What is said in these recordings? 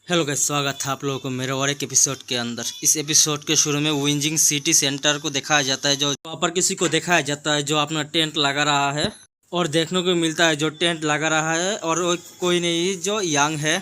Hello guys, स्वागत है आप लोगों को मेरे और एक एपिसोड के अंदर। इस एपिसोड के शुरू में विंजिंग सिटी सेंटर को दिखाया जाता है, जो वहाँ पर किसी को दिखाया जाता है जो अपना टेंट लगा रहा है। और देखने को मिलता है जो टेंट लगा रहा है और वो कोई नहीं, जो यंग है।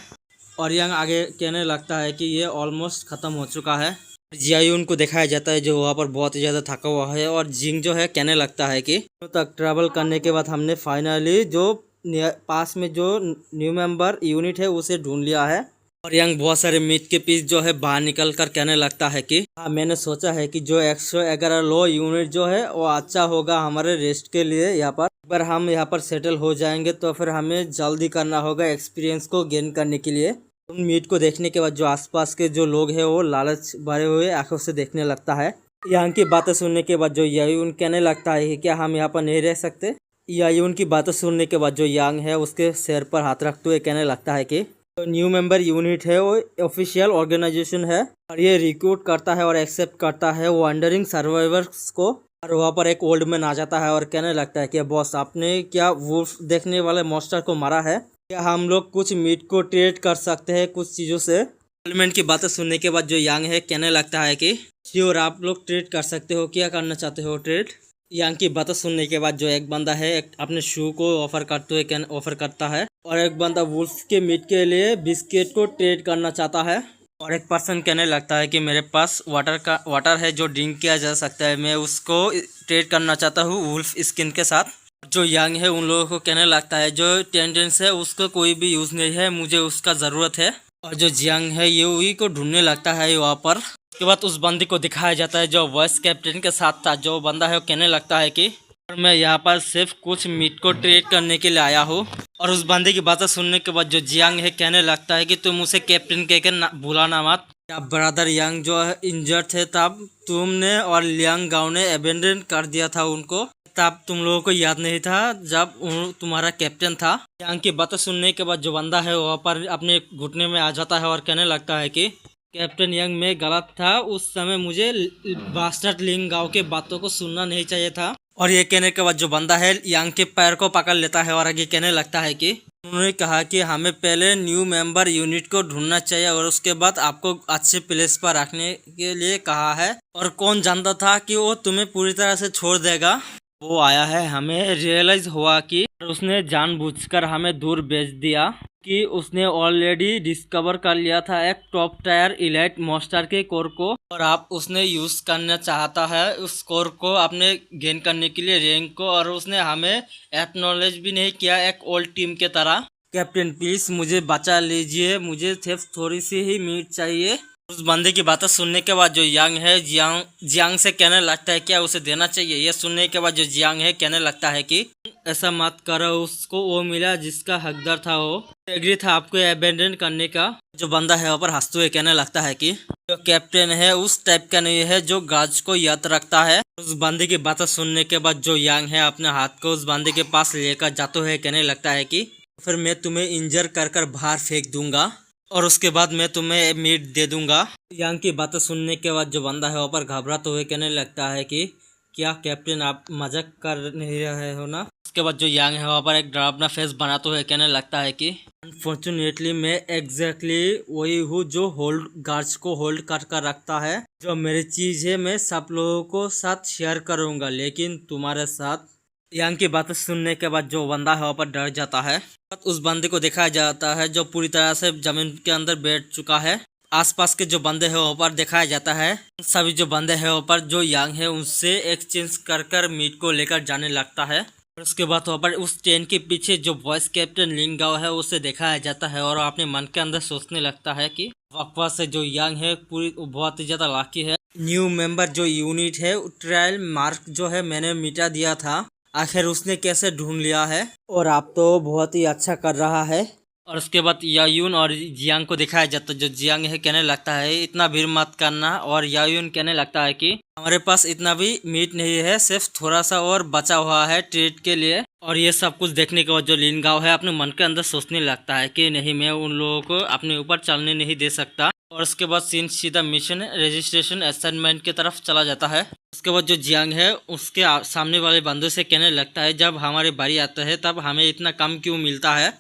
और यंग आगे कहने लगता है कि ये ऑलमोस्ट ख़त्म हो चुका है। जियायून को दिखाया जाता है जो वहाँ पर बहुत ही ज़्यादा थका हुआ है। और जिंग जो है कहने लगता है कि तक ट्रैवल करने के बाद हमने फाइनली जो पास में जो न्यू मेंबर यूनिट है उसे ढूंढ लिया है। और यंग बहुत सारे मीट के पीस जो है बाहर निकल कर कहने लगता है कि हाँ, मैंने सोचा है कि जो 111 लो यूनिट जो है वो अच्छा होगा हमारे रेस्ट के लिए। यहाँ पर अगर हम यहाँ पर सेटल हो जाएंगे तो फिर हमें जल्दी करना होगा एक्सपीरियंस को गेन करने के लिए। उन मीट को देखने के बाद जो आसपास के जो लोग हैं वो लालच भरे हुए आंखों से देखने लगता है। यहाँ की बातें सुनने के बाद जो यायून कहने लगता है कि क्या हम यहाँ पर नहीं रह सकते। यायून की बातें सुनने के बाद जो यांग है उसके सिर पर हाथ रखते हुए कहने लगता है कि तो न्यू मेंबर यूनिट है वो ऑफिशियल ऑर्गेनाइजेशन है और ये रिक्रूट करता है और एक्सेप्ट करता है वंडरिंग सर्वाइवर्स को। और वहाँ पर एक ओल्ड मैन आ जाता है और कहने लगता है कि बॉस, आपने क्या वुल्फ देखने वाले मॉन्स्टर को मारा है? क्या हम लोग कुछ मीट को ट्रेड कर सकते हैं कुछ चीज़ों से? ओल्ड मैन की बातें सुनने के बाद जो यांग है कहने लगता है कि श्योर, आप लोग ट्रेड कर सकते हो। क्या करना चाहते हो ट्रेड? यांग की बातें सुनने के बाद जो एक बंदा है अपने शू को ऑफर करते हुए ऑफर करता है। और एक बंदा वुल्फ के मीट के लिए बिस्किट को ट्रेड करना चाहता है। और एक पर्सन कहने लगता है कि मेरे पास वाटर है जो ड्रिंक किया जा सकता है, मैं उसको ट्रेड करना चाहता हूँ वुल्फ स्किन के साथ। जो यंग है उन लोगों को कहने लगता है जो टेंडेंस है उसको कोई भी यूज़ नहीं है, मुझे उसका ज़रूरत है। और जो जियांग है ये वही को ढूंढने लगता है वहाँ पर। उसके बाद उस बंदे को दिखाया जाता है जो वाइस कैप्टन के साथ था। जो बंदा है वो कहने लगता है कि मैं यहाँ पर सिर्फ कुछ मीट को ट्रेड करने के लिए आया हूँ। और उस बंदे की बातें सुनने के बाद जो जियांग है कहने लगता है कि तुम उसे कैप्टन कहकर भुलाना मत। जब ब्रदर यंग जो है इंजर्ड थे तब तुमने और लियांग गांव ने एबेंडन कर दिया था उनको, तब तुम लोगों को याद नहीं था जब तुम्हारा कैप्टन था। यंग की बातें सुनने के बाद जो बंदा है वहाँ पर अपने घुटने में आ जाता है और कहने लगता है कि कैप्टन यंग में गलत था, उस समय मुझे बास्टर्ड लिंग गांव के बातों को सुनना नहीं चाहिए था। और ये कहने के बाद जो बंदा है यांग के पैर को पकड़ लेता है और आगे कहने लगता है कि उन्होंने कहा कि हमें पहले न्यू मेंबर यूनिट को ढूंढना चाहिए और उसके बाद आपको अच्छे प्लेस पर रखने के लिए कहा है। और कौन जानता था कि वो तुम्हें पूरी तरह से छोड़ देगा। वो आया है, हमें रियलाइज हुआ कि उसने जानबूझकर हमें दूर भेज दिया कि उसने ऑलरेडी डिस्कवर कर लिया था एक टॉप टायर इलाइट मॉन्स्टर के कोर को, और आप उसने यूज करना चाहता है उस कोर को अपने गेन करने के लिए रैंक को। और उसने हमें एक्नॉलेज भी नहीं किया एक ओल्ड टीम के तरह। कैप्टन प्लीज मुझे बचा लीजिए, मुझे सिर्फ थोड़ी सी ही मीट चाहिए। उस बंदे की बातें सुनने के बाद जो यांग है जियांग से कहने लगता है क्या उसे देना चाहिए। यह सुनने के बाद जो जियांग है कहने लगता है कि ऐसा मत करो, उसको वो मिला जिसका हकदार था, वो एग्री था आपको अबेंडन करने का। जो बंदा है वहाँ पर हंसते हुए कहने लगता है कि जो कैप्टन है उस टाइप का नहीं है जो गार्ड्स को याद रखता है। उस बंदे की बातें सुनने के बाद जो यांग है अपने हाथ को उस बंदे के पास लेकर जाते हुए कहने लगता है कि फिर मैं तुम्हें इंजर कर बाहर फेंक दूंगा और उसके बाद मैं तुम्हें मीट दे दूंगा। यांग की बातें सुनने के बाद जो बंदा है वहाँ पर घबराते हुए कहने लगता है कि क्या कैप्टन आप मजाक कर नहीं रहे हो ना। उसके बाद जो यांग है वहाँ पर एक डरावना फेस बनाते हुए कहने लगता है कि अनफॉर्चुनेटली मैं एग्जैक्टली वही हूँ जो होल्ड गार्ड्स को होल्ड कर रखता है। जो मेरी चीज़ है मैं सब लोगों को साथ शेयर करूँगा, लेकिन तुम्हारे साथ। यांग की बातें सुनने के बाद जो बंदा है वहाँ पर डर जाता है। उस बंदे को दिखाया जाता है जो पूरी तरह से जमीन के अंदर बैठ चुका है। आसपास के जो बंदे हैं वहाँ पर दिखाया जाता है। सभी जो बंदे हैं वहाँ पर जो यांग है उनसे एक्सचेंज कर मीट को लेकर जाने लगता है। और उसके बाद वहाँ पर उस ट्रेन के पीछे जो वॉइस कैप्टन लिंग गाओ है उसे दिखाया जाता है और अपने मन के अंदर सोचने लगता है कि वाकवा से जो यांग है पूरी बहुत ही ज्यादा लाकी है। न्यू मेंबर जो यूनिट है ट्रायल मार्क जो है मैंने मिटा दिया था, आखिर उसने कैसे ढूंढ लिया है और आप तो बहुत ही अच्छा कर रहा है। और उसके बाद यायून और जियांग को दिखाया जाता है। जो जियांग है कहने लगता है इतना भीड़ मत करना, और यायून कहने लगता है कि हमारे पास इतना भी मीट नहीं है, सिर्फ थोड़ा सा और बचा हुआ है ट्रेड के लिए। और ये सब कुछ देखने के बाद जो लिन गाओ है अपने मन के अंदर सोचने लगता है कि नहीं, मैं उन लोगों को अपने ऊपर चलने नहीं दे सकता। और उसके बाद सीन सीधा मिशन रजिस्ट्रेशन असाइनमेंट की तरफ चला जाता है। उसके बाद जो जियांग है उसके सामने वाले बंदे से कहने लगता है जब हमारी बारी आता है तब हमें इतना कम क्यों मिलता है।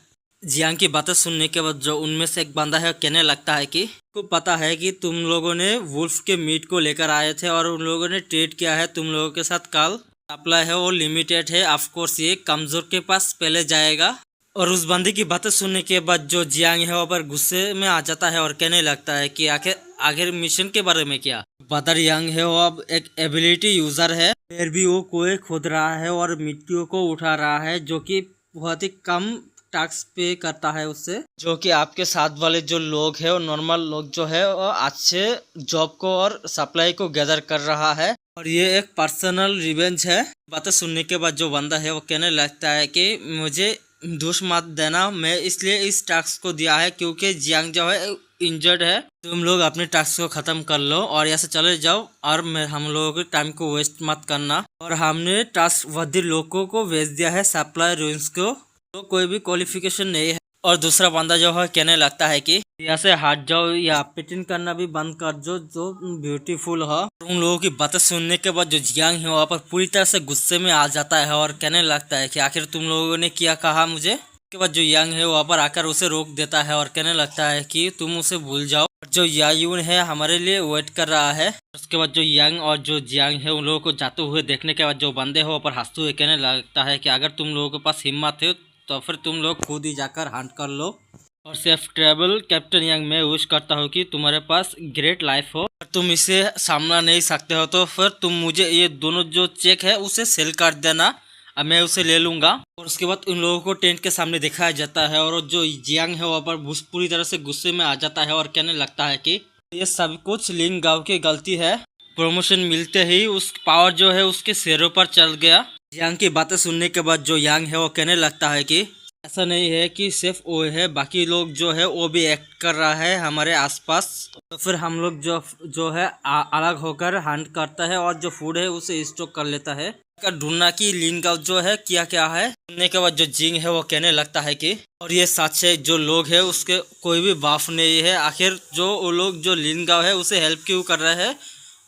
जियांग की बातें सुनने के बाद जो उनमें से एक बंदा है कहने लगता है कि को पता है कि तुम लोगों ने वुल्फ के मीट को लेकर आए थे और उन लोगों ने ट्रेड किया है तुम लोगों के साथ। कल सप्लाई है वो लिमिटेड है, ऑफ कोर्स ये कमजोर के पास पहले जाएगा। और उस बंदी की बातें सुनने के बाद जो जियांग है वो पर गुस्से में आ जाता है और कहने लगता है कि आखिर आखिर मिशन के बारे में क्या। बदर यांग है वो अब एक एबिलिटी यूजर है, फिर भी वो कुएं खोद रहा है और मिट्टियों को उठा रहा है, जो कि बहुत ही कम टैक्स पे करता है उससे। जो कि आपके साथ वाले जो लोग हैं, वो नॉर्मल लोग जो है वो अच्छे जॉब को और सप्लाई को गैदर कर रहा है और ये एक पर्सनल रिवेंज है। बातें सुनने के बाद जो बंदा है वो कहने लगता है कि मुझे दोष मत देना, मैं इसलिए इस टास्क को दिया है क्योंकि जियांग जो है इंजर्ड है। तुम लोग अपने टास्क को खत्म कर लो और यहाँ से चले जाओ और हम लोगों के टाइम को वेस्ट मत करना। और हमने टास्क वर्दी लोगों को भेज दिया है सप्लाई रूम्स को, तो कोई भी क्वालिफिकेशन नहीं है। और दूसरा बंदा जो है कहने लगता है कि यहाँ से हट जाओ या पिटिन करना भी बंद कर दो, जो ब्यूटीफुल है। उन लोगों की बातें सुनने के बाद जो जियांग है वहाँ पर पूरी तरह से गुस्से में आ जाता है और कहने लगता है कि आखिर तुम लोगों ने क्या कहा मुझे। उसके बाद जो यांग है वहाँ पर आकर उसे रोक देता है और कहने लगता है कि तुम उसे भूल जाओ, जो यायून है हमारे लिए वेट कर रहा है। उसके बाद जो यांग और जो जियांग है उन लोगों को जाते हुए देखने के बाद जो बंदे हैं वहाँ पर हंसते हुए कहने लगता है कि अगर तुम लोगों के पास हिम्मत है तो फिर तुम लोग खुद ही जाकर हंट कर लो और सेफ ट्रेवल। कैप्टन यांग, मैं विश करता हूँ कि तुम्हारे पास ग्रेट लाइफ हो, तुम इसे सामना नहीं सकते हो तो फिर तुम मुझे ये दोनों जो चेक है उसे सेल कर देना, अब मैं उसे ले लूंगा। और उसके बाद उन लोगों को टेंट के सामने दिखाया जाता है और जो जियांग है वहाँ पर पूरी तरह से गुस्से में आ जाता है और कहने लगता है कि ये सब कुछ लिंग गांव की गलती है। प्रमोशन मिलते ही उस पावर जो है उसके सिरों पर चल गया। जियांग की बातें सुनने के बाद जो यांग है वो कहने लगता है कि ऐसा नहीं है कि सिर्फ वो है, बाकी लोग जो है वो भी एक्ट कर रहा है हमारे आसपास, तो फिर हम लोग जो है अलग होकर हंट करता है और जो फूड है उसे स्टॉक कर लेता है। ढूंढना की लिंक जो है क्या क्या है। सुनने के बाद जो जिंग है वो कहने लगता है कि और ये सच है, जो लोग है उसके कोई भी बाफ नहीं है, आखिर जो वो लोग जो लिंगाव है उसे हेल्प क्यों कर रहे हैं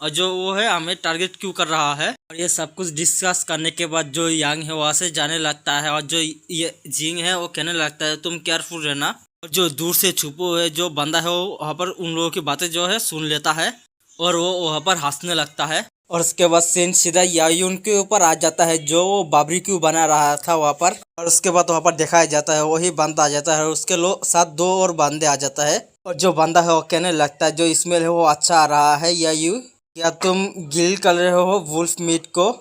और जो वो है हमें टारगेट क्यों कर रहा है। और ये सब कुछ डिस्कस करने के बाद जो यांग है वहाँ से जाने लगता है और जो ये जिंग है वो कहने लगता है तुम केयरफुल रहना। और जो दूर से छुपो है जो बंदा है वो वहाँ पर उन लोगों की बातें जो है सुन लेता है और वो वहाँ पर हंसने लगता है। और उसके बाद सीन सीधा यायून के ऊपर आ जाता है जो वो बारबेक्यू बना रहा था वहाँ पर। और उसके बाद वहाँ पर दिखाया जाता है वही बंदा आ जाता है और उसके साथ दो और बंदे आ जाता है। और जो बंदा है वो कहने लगता है जो स्मेल है वो अच्छा आ रहा है, यायू क्या तुम गिल कर रहे हो वुल्फ मीट को,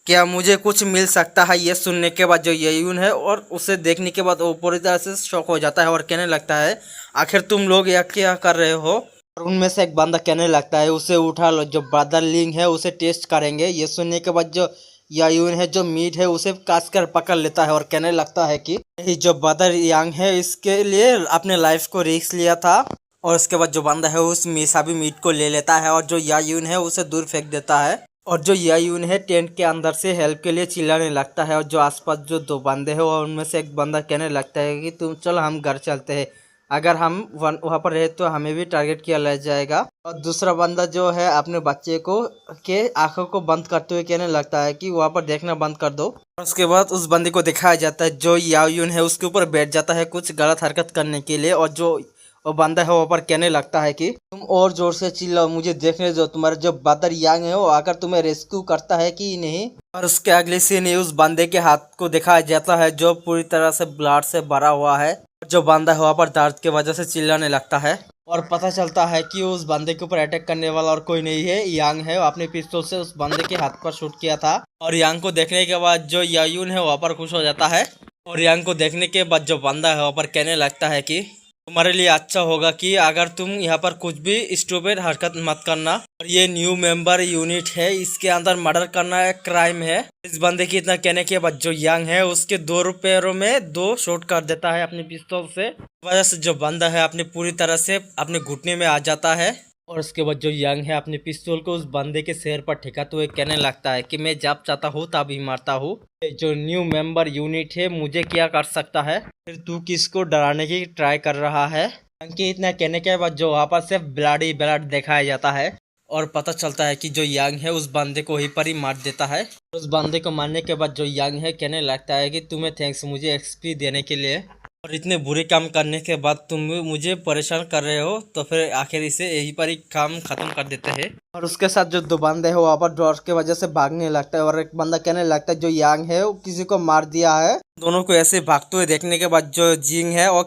क्या मुझे कुछ मिल सकता है। ये सुनने के बाद जो यायून है और उसे देखने के बाद वो पूरी तरह से शॉक हो जाता है और कहने लगता है आखिर तुम लोग यह क्या कर रहे हो। और उनमें से एक बंदा कहने लगता है उसे उठा लो, जो ब्रदर लिंग है उसे टेस्ट करेंगे। ये सुनने के बाद जो यायून है जो मीट है उसे काट कर पकड़ लेता है और कहने लगता है कि यही जो ब्रदर यांग है इसके लिए अपने लाइफ को रिस्क लिया था। और उसके बाद जो बंदा है उस सभी मीट को ले लेता है और जो यायून है उसे दूर फेंक देता है। और जो यायून है टेंट के अंदर से हेल्प के लिए चिल्लाने लगता है और जो आसपास जो दो बंदे हैं और उनमें से एक बंदा कहने लगता है कि तुम चलो हम घर चलते हैं, अगर हम वहाँ पर रहे तो हमें भी टारगेट किया ले जाएगा। और दूसरा बंदा जो है अपने बच्चे को के आंखों को बंद करते हुए कहने लगता है कि वहाँ पर देखना बंद कर दो। और उसके बाद उस बंदे को दिखाया जाता है जो यायून है उसके ऊपर बैठ जाता है कुछ गलत हरकत करने के लिए। और जो वो बंदा है वहाँ पर कहने लगता है कि तुम और जोर से चिल्लाओ, मुझे देखने दो तुम्हारे जो ब्रदर यांग है वो आकर तुम्हें रेस्क्यू करता है कि नहीं। और उसके अगले सीन उस बंदे के हाथ को दिखाया जाता है जो पूरी तरह से ब्लड से भरा हुआ है। जो बंदा है वहाँ पर दर्द की वजह से चिल्लाने लगता है और पता चलता है कि उस बंदे के ऊपर अटैक करने वाला और कोई नहीं है, यांग है। अपने पिस्तौल से उस बंदे के हाथ पर शूट किया था। और यांग को देखने के बाद जो यायून है वहाँ पर खुश हो जाता है। और यांग को देखने के बाद जो बंदा है वहाँ पर कहने लगता है कि तुम्हारे लिए अच्छा होगा कि अगर तुम यहाँ पर कुछ भी स्टूपिड हरकत मत करना। और ये न्यू मेंबर यूनिट है, इसके अंदर मर्डर करना एक क्राइम है। इस बंदे की इतना कहने के बाद जो यांग है उसके दो पैरों में दो शॉट कर देता है अपने पिस्तौल से। वजह से जो बंदा है अपने पूरी तरह से अपने घुटने में आ जाता है। और उसके बाद जो यांग है अपने पिस्तौल को उस बंदे के सिर पर ठिकाते हुए कहने लगता है कि मैं जब चाहता हूँ तभी मारता हूँ, जो न्यू मेंबर यूनिट है मुझे क्या कर सकता है, फिर तू किसको डराने की ट्राई कर रहा है। यांग के इतना कहने के बाद जो वहाँ पर सिर्फ ब्लड ही ब्लड दिखाया जाता है और पता चलता है कि जो यांग है उस बंदे को वहीं पर ही मार देता है। उस बंदे को मारने के बाद जो यांग है कहने लगता है कि तुम्हें थैंक्स मुझे एक्सपी देने के लिए। और इतने बुरे काम करने के बाद तुम मुझे परेशान कर रहे हो, तो फिर आखिर इसे यहीं पर ही काम खत्म कर देते हैं। और उसके साथ जो दो बंदे हैं वहाँ पर डर के वजह से भागने लगता है, और एक बंदा कहने लगता है जो यांग है वो किसी को मार दिया है। दोनों को ऐसे भागते हुए देखने के बाद जो जिंग है वो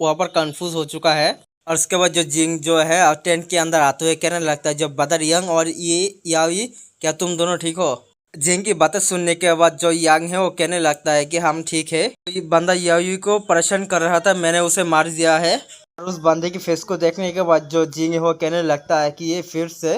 वहाँ पर कंफ्यूज हो चुका है। और उसके बाद जो जिंग जो है टेंट के अंदर आते हुए कहने लगता है जो ब्रदर यंग और ये यावी, क्या तुम दोनों ठीक हो? जिंग की बातें सुनने के बाद जो यांग है वो कहने लगता है कि हम ठीक है, तो ये बंदा यावी को परेशान कर रहा था, मैंने उसे मार दिया है। और उस बंदे की फेस को देखने के बाद जो जिंग है वो कहने लगता है कि ये फिर से।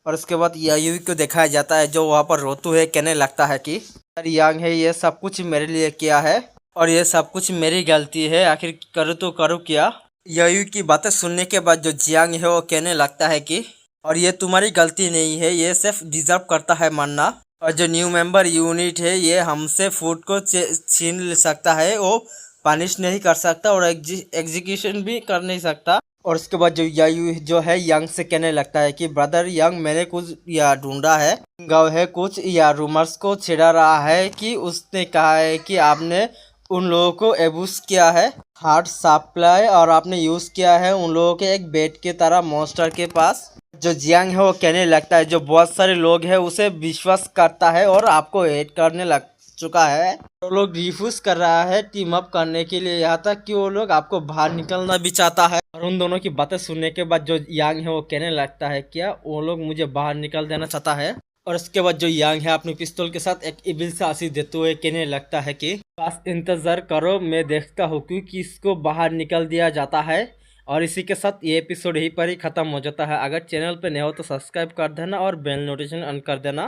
और उसके बाद यावी को दिखाया जाता है जो वहाँ पर रोतू है, कहने लगता है कि यार यांग है ये सब कुछ मेरे लिए किया है और ये सब कुछ मेरी गलती है, आखिर करूँ तो करूँ क्या? यावी की बातें सुनने के बाद जो जियांग है वो कहने लगता है कि और ये तुम्हारी गलती नहीं है, ये सिर्फ डिजर्व करता है मरना। और जो न्यू मेंबर यूनिट है ये हमसे फूड को छीन ले सकता है, वो पनिश नहीं कर सकता और एग्जीक्यूशन भी कर नहीं सकता। और उसके बाद जो यायू जो है यंग से कहने लगता है कि ब्रदर यंग, मैंने कुछ या ढूंढा है, गाँव है कुछ या रूमर्स को छिड़ा रहा है कि उसने कहा है कि आपने उन लोगों को एब्यूज किया है हार्ट सप्लाई, और आपने यूज किया है उन लोगों के एक बेट के तरह मॉन्स्टर के पास। जो जियांग है वो कहने लगता है जो बहुत सारे लोग हैं उसे विश्वास करता है और आपको हेट करने लग चुका है, तो लोग रिफ्यूज कर रहा है टीम अप करने के लिए, यहाँ तक कि वो लोग आपको बाहर निकलना भी चाहता है। और उन दोनों की बातें सुनने के बाद जो यांग है वो कहने लगता है क्या वो लोग मुझे बाहर निकल देना चाहता है? और उसके बाद जो यांग है अपनी पिस्तौल के साथ एक इबिल से आशीष देते हुए कहने लगता है कि बस इंतजार करो, मैं देखता हूँ कि किसको बाहर निकल दिया जाता है। और इसी के साथ ये एपिसोड यहीं पर ही खत्म हो जाता है। अगर चैनल पे नए हो तो सब्सक्राइब कर देना और बेल नोटिफिकेशन ऑन कर देना।